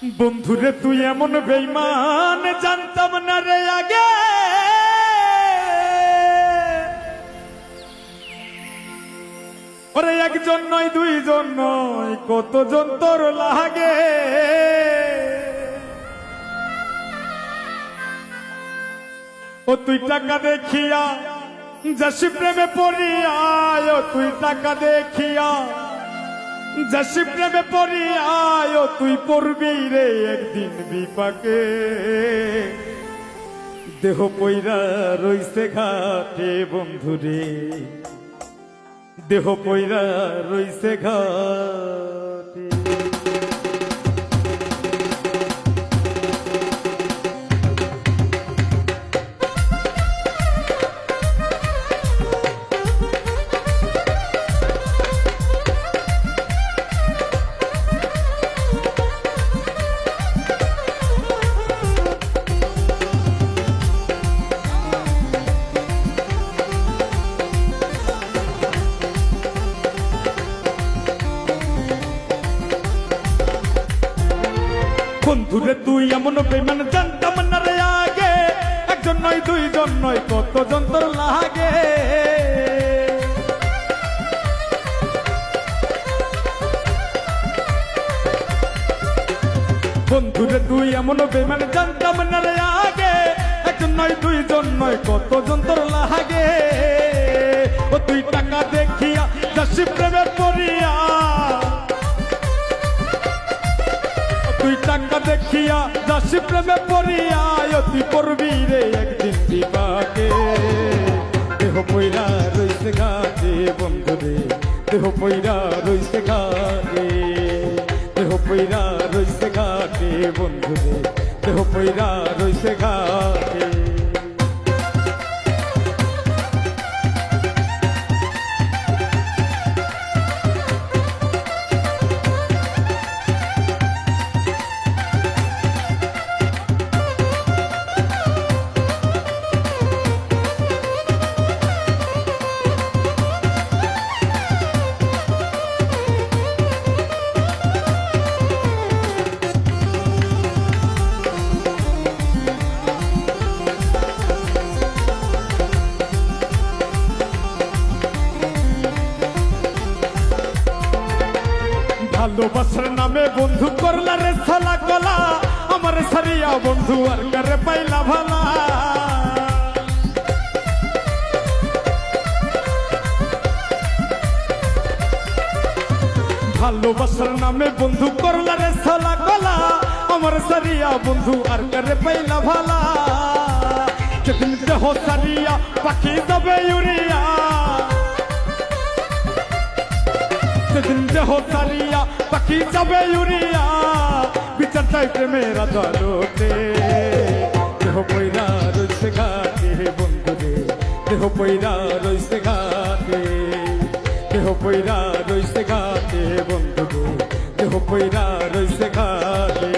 বন্ধুরে তুই এমন বেঈমান জানতাম না রে আগে, ওরে একজন নয় দুইজন নয় কতজন তোর লাগে। ও তুই টাকা দেখিয়া যাসি প্রেমে পড়িয়া, ও তুই টাকা দেখিয়া যাসি প্রেমে পড়িয়া, ও তুই পড়বি রে একদিন বিপাকে। দেহ পইরা রইছে ঘাটে বন্ধুরে, দেহ পইরা রইছে ঘাটে। বন্ধুরে তুই এমন বেঈমান জানতাম না রে আগে, একজন নয় দুইজন নয় কতজন তোর লাগে। বন্ধুরে তুই এমন বেঈমান জানতাম না রে আগে, একজন নয় দুইজন নয় কতজন তোর লাগে। ও তুই টাকা দেখিয়া যাসি প্রেমে পড়িয়া, তুই টাকা দেখিয়া যাসি প্রেমে পড়িয়া, তুই পড়বি রে একদিন বিপাকে। দেহ পইরা রইছে ঘাটে বন্ধুরে, দেহ পইরা রইছে ঘাটে, দেহ পইরা রইছে ঘাটে বন্ধুরে, দেহ পইরা রইছে ঘাটে। ভালোবাসার নামে বন্ধু করলা রে সালা গলা, আমার সারিয়া বন্ধু আর কারে পাইলা ভালা। ভালোবাসার নামে বন্ধু করলা রে সালা গলা, আমার সারিয়া বন্ধু আর কারে পাইলা ভালা। যেদিন দেহ সারিয়া পাখি যাবে উড়িয়া, সেদিন দেহ সারিয়া পাখি যাবে উড়িয়া, বিচার চাই প্রেমের আদালতে। দেহ পইরা রইছে ঘাটে বন্ধুরে, দেহ পইরা রইছে ঘাটে, দেহ পইরা রইছে ঘাটে বন্ধুরে, দেহ পইরা রইছে ঘাটে।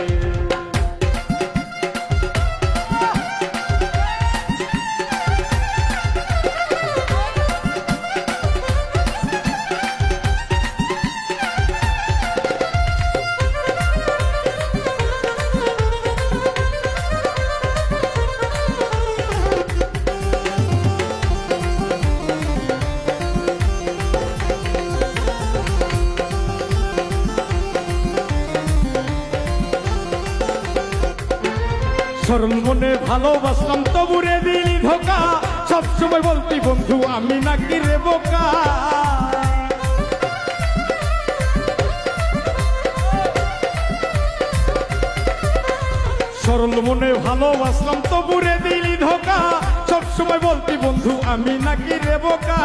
সরল মনে ভালোবাসলাম তবুরে দিলি ধোকা, সবসময় বলতি বন্ধু আমি নাকি রে বোকা। সরল মনে ভালোবাসলাম তবুরে দিলি ধোকা, সবসময় বলতি বন্ধু আমি নাকি রে বোকা।